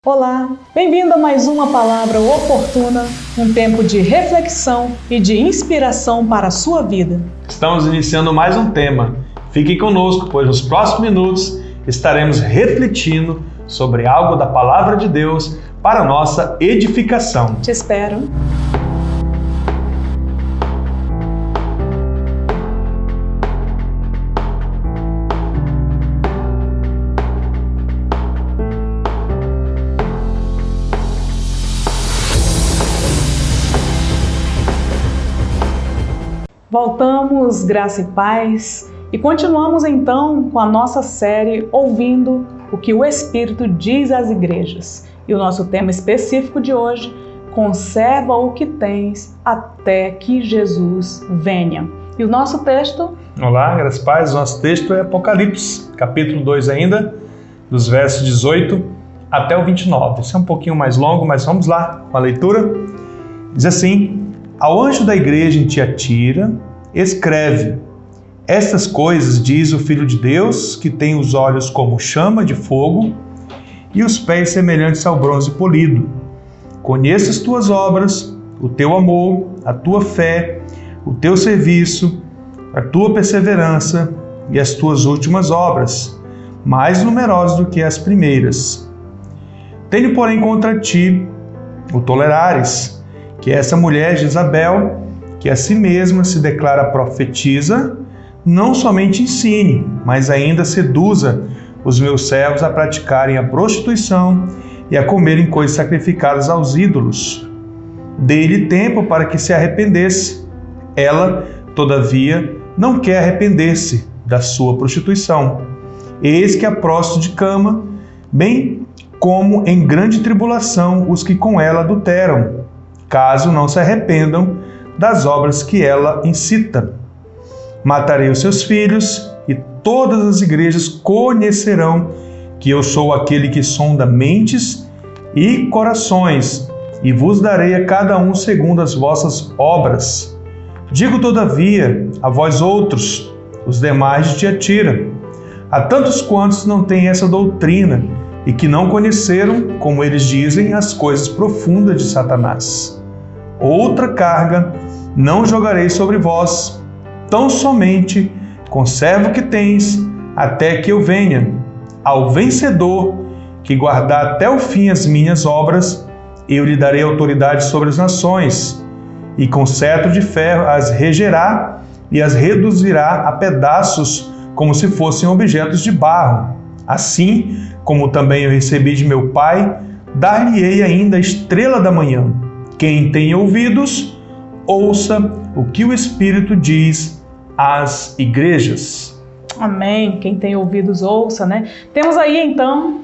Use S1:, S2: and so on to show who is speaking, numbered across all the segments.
S1: Olá, bem-vindo a mais uma palavra oportuna, um tempo de reflexão e de inspiração para a sua vida.
S2: Estamos iniciando mais um tema. Fique conosco, pois nos próximos minutos estaremos refletindo sobre algo da palavra de Deus para a nossa edificação.
S1: Te espero. Voltamos, graça e paz, e continuamos então com a nossa série Ouvindo o que o Espírito diz às igrejas. E o nosso tema específico de hoje, conserva o que tens até que Jesus venha. E o nosso texto?
S2: Olá, graça e paz, o nosso texto é Apocalipse, capítulo 2 ainda, dos versos 18 até o 29. Isso é um pouquinho mais longo, mas vamos lá com a leitura. Diz assim: ao anjo da igreja em Tiatira, escreve: estas coisas diz o Filho de Deus, que tem os olhos como chama de fogo e os pés semelhantes ao bronze polido. Conheço as tuas obras, o teu amor, a tua fé, o teu serviço, a tua perseverança e as tuas últimas obras, mais numerosas do que as primeiras. Tenho, porém, contra ti o tolerares, que essa mulher Jezabel, que a si mesma se declara profetisa, não somente ensine, mas ainda seduza os meus servos a praticarem a prostituição e a comerem coisas sacrificadas aos ídolos. Dei-lhe tempo para que se arrependesse. Ela, todavia, não quer arrepender-se da sua prostituição. Eis que a prosto de cama, bem como em grande tribulação os que com ela adulteram, caso não se arrependam das obras que ela incita. Matarei os seus filhos, e todas as igrejas conhecerão que eu sou aquele que sonda mentes e corações, e vos darei a cada um segundo as vossas obras. Digo, todavia, a vós outros, os demais de Tiatira, a tantos quantos não têm essa doutrina, e que não conheceram, como eles dizem, as coisas profundas de Satanás. Outra carga não jogarei sobre vós, tão somente conserva o que tens, até que eu venha. Ao vencedor, que guardar até o fim as minhas obras, eu lhe darei autoridade sobre as nações, e com cetro de ferro as regerá e as reduzirá a pedaços, como se fossem objetos de barro. Assim, como também eu recebi de meu Pai, dar-lhe-ei ainda a estrela da manhã. Quem tem ouvidos, ouça o que o Espírito diz às igrejas.
S1: Amém. Quem tem ouvidos, ouça, né? Temos aí, então,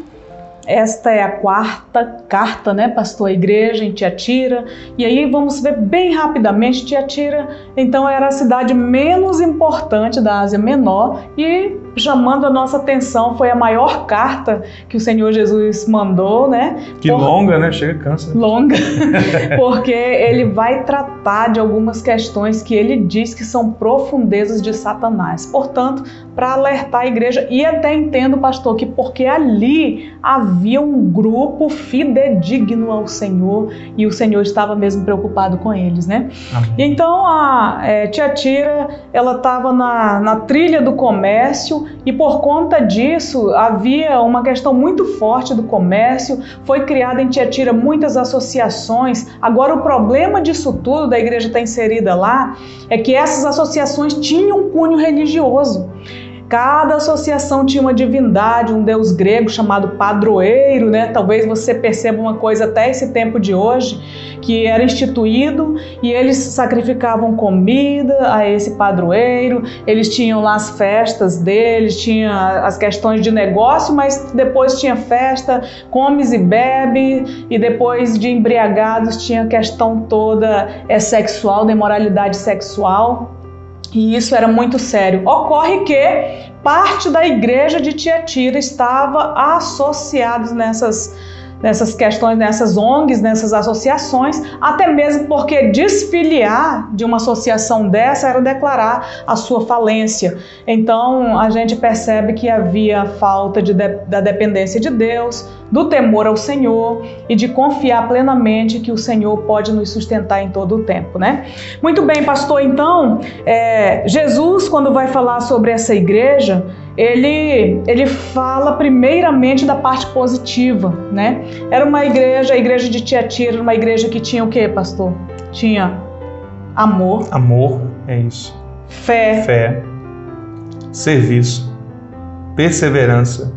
S1: esta é a quarta carta, né, pastor, à igreja em Tiatira. E aí vamos ver bem rapidamente. Tiatira, então, era a cidade menos importante da Ásia Menor e, chamando a nossa atenção, foi a maior carta que o Senhor Jesus mandou, né?
S2: Que longa, né? Chega cansa.
S1: Longa, porque ele vai tratar de algumas questões que ele diz que são profundezas de Satanás. Portanto, para alertar a igreja, e até entendo, pastor, que porque ali havia um grupo fidedigno ao Senhor e o Senhor estava mesmo preocupado com eles, né?
S2: Amém.
S1: Então, a Tiatira, ela estava na trilha do comércio, e por conta disso havia uma questão muito forte do comércio. Foi criada em Tiatira muitas associações. Agora, o problema disso tudo, da igreja estar inserida lá, é que essas associações tinham um cunho religioso. Cada associação tinha uma divindade, um deus grego chamado padroeiro, né? Talvez você perceba uma coisa até esse tempo de hoje, que era instituído e eles sacrificavam comida a esse padroeiro, eles tinham lá as festas deles, tinha as questões de negócio, mas depois tinha festa, comes e bebe, e depois de embriagados tinha a questão toda sexual, da imoralidade sexual. E isso era muito sério. Ocorre que parte da igreja de Tiatira estava associados nessas questões, nessas ONGs, nessas associações, até mesmo porque desfiliar de uma associação dessa era declarar a sua falência. Então a gente percebe que havia falta da dependência de Deus, do temor ao Senhor e de confiar plenamente que o Senhor pode nos sustentar em todo o tempo, né? Muito bem, pastor, então, Jesus, quando vai falar sobre essa igreja, ele fala primeiramente da parte positiva, né? Era uma igreja, a igreja de Tiatira, uma igreja que tinha o quê, pastor? Tinha amor.
S2: Amor, é isso.
S1: Fé.
S2: Serviço, perseverança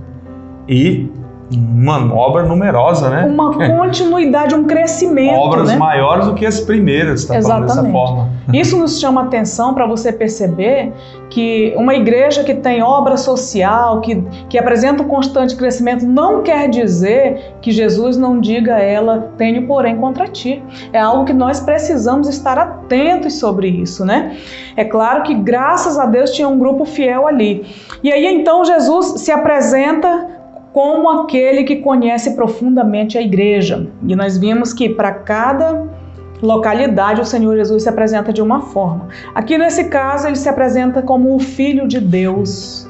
S2: e uma obra numerosa, né?
S1: Uma continuidade, um crescimento.
S2: Obras,
S1: né?
S2: Maiores do que as primeiras, tá falando dessa forma.
S1: Isso nos chama atenção para você perceber que uma igreja que tem obra social, que apresenta um constante crescimento, não quer dizer que Jesus não diga a ela, tenho porém contra ti. É algo que nós precisamos estar atentos sobre isso, né? É claro que graças a Deus tinha um grupo fiel ali. E aí então Jesus se apresenta como aquele que conhece profundamente a igreja. E nós vimos que para cada localidade o Senhor Jesus se apresenta de uma forma. Aqui nesse caso ele se apresenta como o Filho de Deus,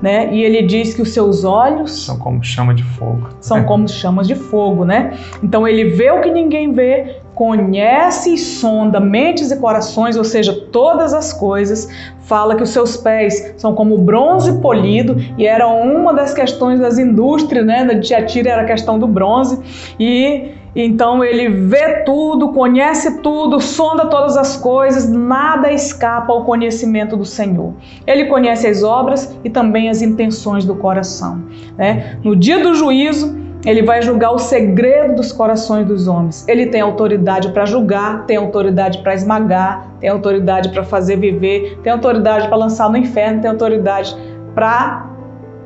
S1: né? E ele diz que os seus olhos
S2: são como chama de fogo.
S1: São como chamas de fogo, né? Então ele vê o que ninguém vê, conhece e sonda mentes e corações, ou seja, todas as coisas. Fala que os seus pés são como bronze polido, e era uma das questões das indústrias, né, de Tiatira, era a questão do bronze. E então ele vê tudo, conhece tudo, sonda todas as coisas, nada escapa ao conhecimento do Senhor. Ele conhece as obras e também as intenções do coração, né? No dia do juízo, ele vai julgar o segredo dos corações dos homens. Ele tem autoridade para julgar, tem autoridade para esmagar, tem autoridade para fazer viver, tem autoridade para lançar no inferno, tem autoridade para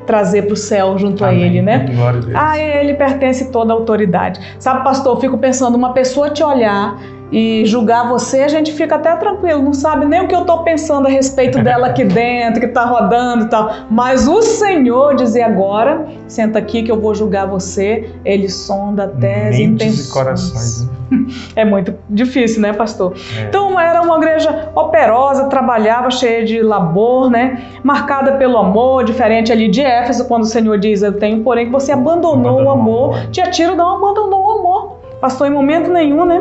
S1: trazer para o céu junto
S2: Amém.
S1: A ele, né?
S2: Glória a Deus.
S1: A ele pertence toda a autoridade. Sabe, pastor, eu fico pensando, uma pessoa te olhar e julgar você, a gente fica até tranquilo, não sabe nem o que eu estou pensando a respeito dela aqui dentro, que está rodando e tal. Mas o Senhor dizer agora, senta aqui que eu vou julgar você, ele sonda até as intenções.
S2: E corações, né?
S1: É muito difícil, né, pastor? Então era uma igreja operosa, trabalhava, cheia de labor, né? Marcada pelo amor, diferente ali de Éfeso, quando o Senhor diz, eu tenho, porém, que você abandonou o amor. Tiatira não abandonou o amor, pastor, em momento nenhum, né?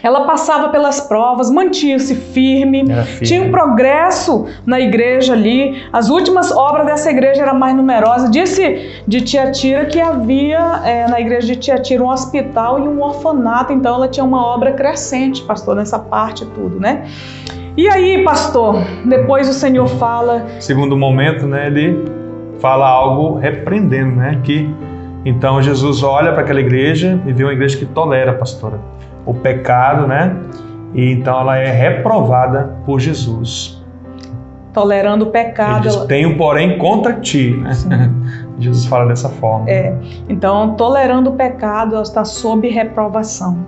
S1: Ela passava pelas provas, mantinha-se firme, tinha um progresso na igreja ali. As últimas obras dessa igreja eram mais numerosas. Disse de Tiatira que havia na igreja de Tiatira um hospital e um orfanato. Então ela tinha uma obra crescente, pastor, nessa parte tudo, né? E aí, pastor, depois o Senhor fala...
S2: Segundo momento, né, ele fala algo repreendendo, né? Que então Jesus olha para aquela igreja e vê uma igreja que tolera, pastora, o pecado, né? E então ela é reprovada por Jesus.
S1: Tolerando o pecado.
S2: Ele diz, tenho, porém, contra ti, né? Jesus fala dessa forma.
S1: Então, tolerando o pecado, ela está sob reprovação.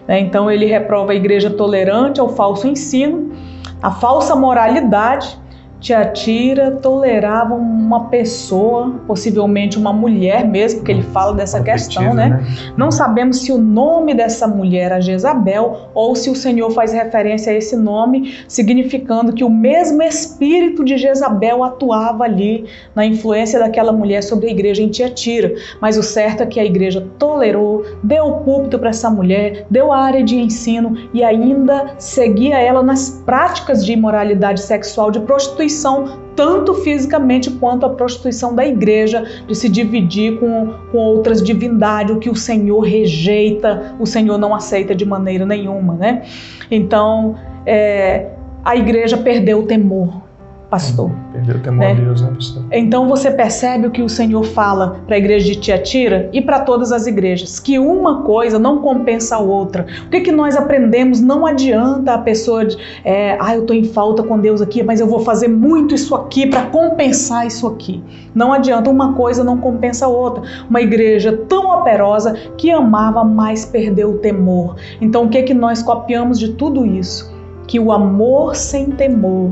S1: Então, ele reprova a igreja tolerante ao falso ensino, a falsa moralidade. Tiatira tolerava uma pessoa, possivelmente uma mulher mesmo, porque ele fala dessa questão, né? Não sabemos se o nome dessa mulher era Jezabel ou se o Senhor faz referência a esse nome, significando que o mesmo espírito de Jezabel atuava ali na influência daquela mulher sobre a igreja em Tiatira. Mas o certo é que a igreja tolerou, deu o púlpito para essa mulher, deu a área de ensino e ainda seguia ela nas práticas de imoralidade sexual, de prostituição, tanto fisicamente quanto a prostituição da igreja, de se dividir com outras divindades, o que o Senhor rejeita, o Senhor não aceita de maneira nenhuma, né? Então, a igreja perdeu o temor, pastor.
S2: Perdeu o temor a Deus, né, pastor?
S1: Então você percebe o que o Senhor fala para a igreja de Tiatira e para todas as igrejas, que uma coisa não compensa a outra. O que nós aprendemos? Não adianta a pessoa eu estou em falta com Deus aqui, mas eu vou fazer muito isso aqui para compensar isso aqui. Não adianta, uma coisa não compensa a outra. Uma igreja tão operosa que amava, mas perdeu o temor. Então o que nós copiamos de tudo isso? Que o amor sem temor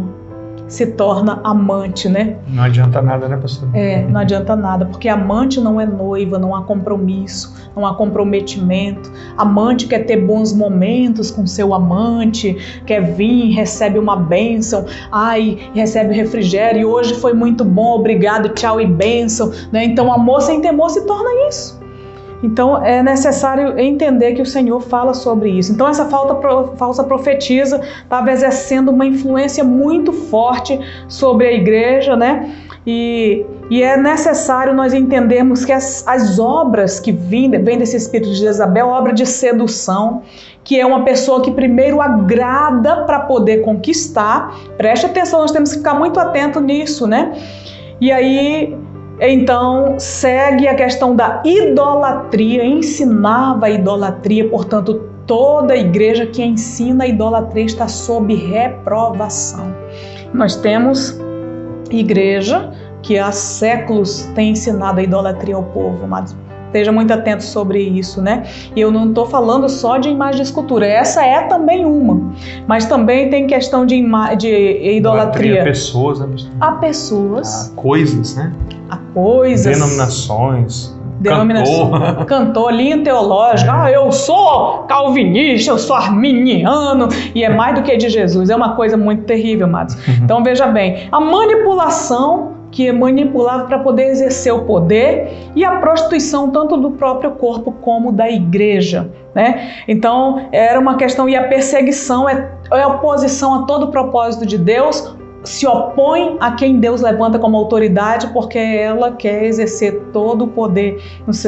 S1: se torna amante, né?
S2: Não adianta nada, né, pastor?
S1: Não adianta nada, porque amante não é noiva, não há compromisso, não há comprometimento. Amante quer ter bons momentos com seu amante, quer vir, recebe uma bênção, recebe refrigério, e hoje foi muito bom, obrigado, tchau e bênção, né? Então amor sem temor se torna isso. Então é necessário entender que o Senhor fala sobre isso. Então essa falsa profetisa estava exercendo uma influência muito forte sobre a igreja, né? E é necessário nós entendermos que as obras que vêm desse espírito de Jezabel, obra de sedução, que é uma pessoa que primeiro agrada para poder conquistar. Preste atenção, nós temos que ficar muito atento nisso, né? E aí, então, segue a questão da idolatria, ensinava a idolatria, portanto, toda igreja que ensina a idolatria está sob reprovação. Nós temos igreja que há séculos tem ensinado a idolatria ao povo, mas esteja muito atento sobre isso, né? E eu não estou falando só de imagem de escultura, essa é também uma, mas também tem questão de idolatria.
S2: A pessoas, né?
S1: Há pessoas.
S2: Há coisas, né?
S1: Há coisas.
S2: Denominações.
S1: Cantor, linha teológica. Eu sou calvinista, eu sou arminiano, e é mais do que de Jesus. É uma coisa muito terrível, amados. Então veja bem, a manipulação, que manipulava para poder exercer o poder, e a prostituição tanto do próprio corpo como da igreja, né? Então era uma questão, e a perseguição é a oposição a todo o propósito de Deus, se opõe a quem Deus levanta como autoridade, porque ela quer exercer todo o poder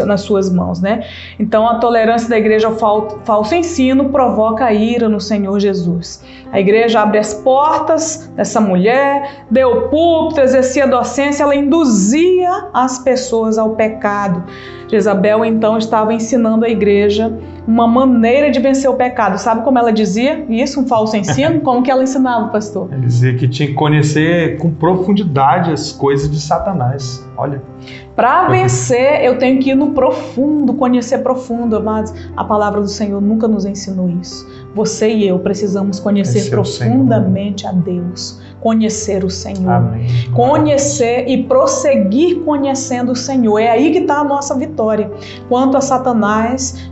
S1: nas suas mãos, né? Então a tolerância da igreja ao falso ensino provoca a ira no Senhor Jesus. A igreja abre as portas dessa mulher, deu púlpito, exercia docência, ela induzia as pessoas ao pecado. Jezabel então estava ensinando a igreja uma maneira de vencer o pecado. Sabe como ela dizia isso, um falso ensino? Como que ela ensinava, pastor?
S2: Ela dizia que tinha que conhecer com profundidade as coisas de Satanás. Olha.
S1: Para vencer, eu tenho que ir no profundo, conhecer profundo, amados. A palavra do Senhor nunca nos ensinou isso. Você e eu precisamos conhecer profundamente a Deus, conhecer o Senhor.
S2: Amém.
S1: Conhecer e prosseguir conhecendo o Senhor. É aí que está a nossa vitória. Quanto a Satanás,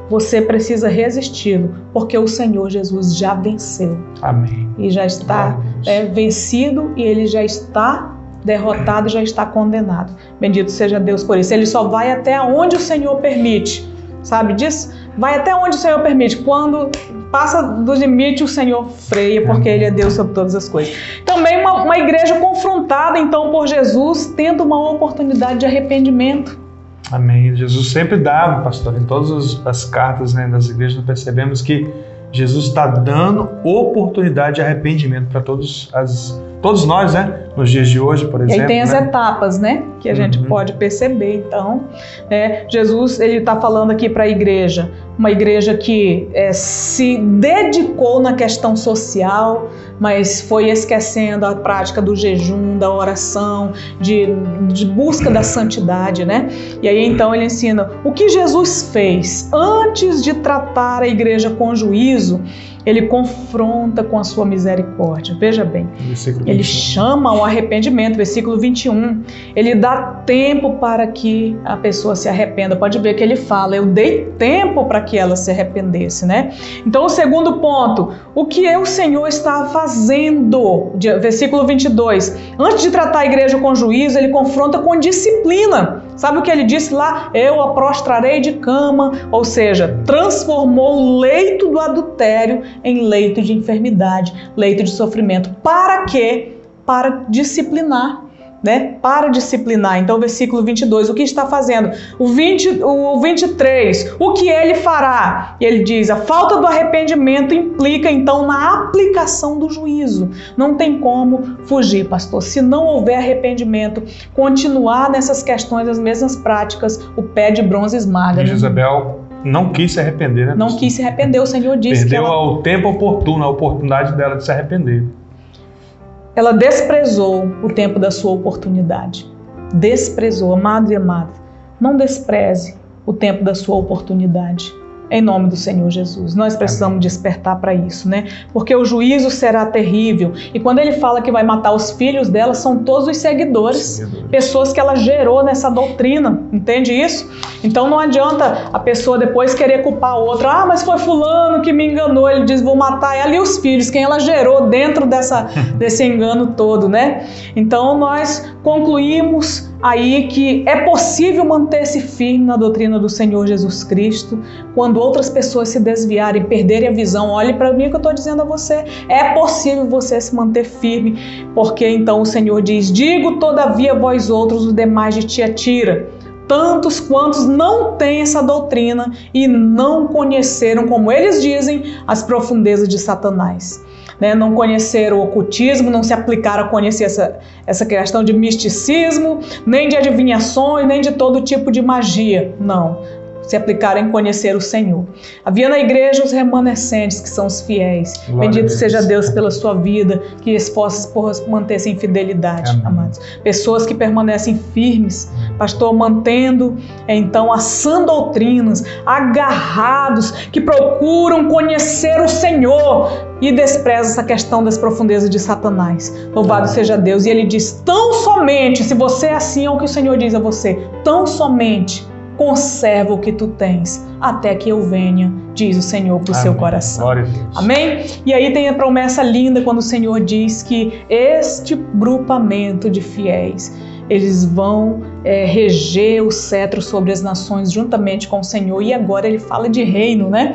S1: você precisa resisti-lo, porque o Senhor Jesus já venceu.
S2: Amém.
S1: E já está vencido, e ele já está derrotado, já está condenado. Bendito seja Deus por isso. Ele só vai até onde o Senhor permite. Sabe disso? Vai até onde o Senhor permite. Quando passa do limite, o Senhor freia, porque Ele é Deus sobre todas as coisas. Também uma igreja confrontada, então, por Jesus, tendo uma oportunidade de arrependimento.
S2: Amém. Jesus sempre dá, pastor, em todas as cartas, né, das igrejas, nós percebemos que Jesus está dando oportunidade de arrependimento para todos nós, né? Nos dias de hoje, por exemplo.
S1: E aí tem as etapas, né? Que a gente pode perceber. Então, Jesus, ele está falando aqui para a igreja, uma igreja que se dedicou na questão social, mas foi esquecendo a prática do jejum, da oração, de busca da santidade, né? E aí então ele ensina o que Jesus fez antes de tratar a igreja com juízo. Ele confronta com a sua misericórdia. Veja bem, ele chama ao arrependimento, versículo 21. Ele dá tempo para que a pessoa se arrependa. Pode ver que ele fala, eu dei tempo para que ela se arrependesse, né? Então, o segundo ponto, o que o Senhor está fazendo? Versículo 22. Antes de tratar a igreja com juízo, ele confronta com disciplina. Sabe o que ele disse lá? Eu a prostrarei de cama, ou seja, transformou o leito do adultério em leito de enfermidade, leito de sofrimento. Para quê? Para disciplinar, né? Para disciplinar. Então, versículo 22, o que está fazendo? O 23, o que ele fará? E ele diz, a falta do arrependimento implica, então, na aplicação do juízo. Não tem como fugir, pastor. Se não houver arrependimento, continuar nessas questões, as mesmas práticas, o pé de bronze esmaga.
S2: E Jezabel não quis se arrepender, né?
S1: Não quis se arrepender, o Senhor disse
S2: perdeu
S1: que
S2: o tempo oportuno, a oportunidade dela de se arrepender.
S1: Ela desprezou o tempo da sua oportunidade. Desprezou, amado e amada. Não despreze o tempo da sua oportunidade. Em nome do Senhor Jesus. Nós precisamos despertar para isso, né? Porque o juízo será terrível. E quando ele fala que vai matar os filhos dela, são todos os seguidores. Pessoas que ela gerou nessa doutrina. Entende isso? Então não adianta a pessoa depois querer culpar a outra. Ah, mas foi fulano que me enganou. Ele diz, vou matar ela e os filhos. Quem ela gerou dentro desse engano todo, né? Então nós concluímos aí que é possível manter-se firme na doutrina do Senhor Jesus Cristo quando outras pessoas se desviarem, perderem a visão. Olhe para mim o que eu estou dizendo a você. É possível você se manter firme, porque então o Senhor diz, digo todavia vós outros, os demais de Tiatira, tantos quantos não têm essa doutrina e não conheceram, como eles dizem, as profundezas de Satanás. Não conheceram o ocultismo, não se aplicaram a conhecer essa questão de misticismo, nem de adivinhações, nem de todo tipo de magia. Não, se aplicaram em conhecer o Senhor. Havia na igreja os remanescentes, que são os fiéis.
S2: Glória
S1: Bendito seja Deus pela sua vida, que esforços por manter-se em fidelidade,
S2: Amém.
S1: amados. Pessoas que permanecem firmes, pastor, mantendo então as sã doutrinas, agarrados, que procuram conhecer o Senhor e desprezam essa questão das profundezas de Satanás. Louvado seja Deus. E ele diz, tão somente, se você é assim, é o que o Senhor diz a você, tão somente conserva o que tu tens, até que eu venha, diz o Senhor para o seu coração.
S2: Glória a Deus.
S1: Amém? E aí tem a promessa linda quando o Senhor diz que este grupamento de fiéis, eles vão reger o cetro sobre as nações juntamente com o Senhor. E agora ele fala de reino, né?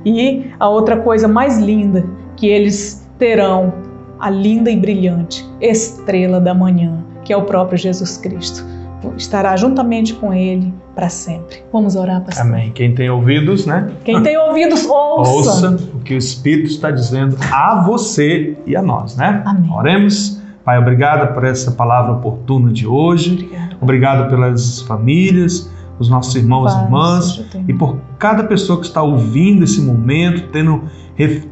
S1: E a outra coisa mais linda, que eles terão a linda e brilhante estrela da manhã, que é o próprio Jesus Cristo. Estará juntamente com ele para sempre. Vamos orar, pastor.
S2: Amém. Quem tem ouvidos, né?
S1: Quem tem ouvidos, ouça.
S2: Ouça o que o Espírito está dizendo a você e a nós, né?
S1: Amém.
S2: Oremos. Pai, obrigado por essa palavra oportuna de hoje. Obrigado pelas famílias, os nossos irmãos e irmãs, e por cada pessoa que está ouvindo esse momento,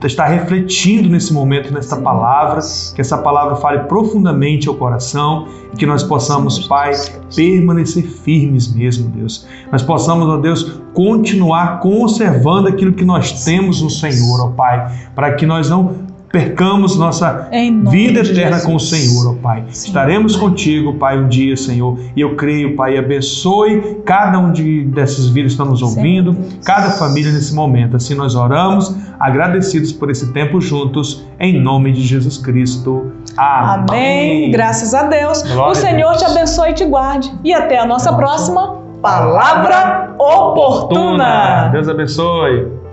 S2: está refletindo nesse momento, nesta palavra, que essa palavra fale profundamente ao coração e que nós possamos, Pai, permanecer firmes mesmo, Deus. Nós possamos, ó Deus, continuar conservando aquilo que nós temos no Senhor, ó Pai, para que nós não percamos nossa vida eterna com o Senhor, ó Pai. Estaremos contigo, Pai, um dia, Senhor. E eu creio, Pai, abençoe cada um dessas vidas que estão nos ouvindo, cada família nesse momento. Assim nós oramos, agradecidos por esse tempo juntos, em nome de Jesus Cristo. Amém.
S1: Amém. Graças a Deus.
S2: Glória
S1: o Senhor te abençoe e te guarde. E até a nossa próxima Palavra Oportuna.
S2: Deus abençoe.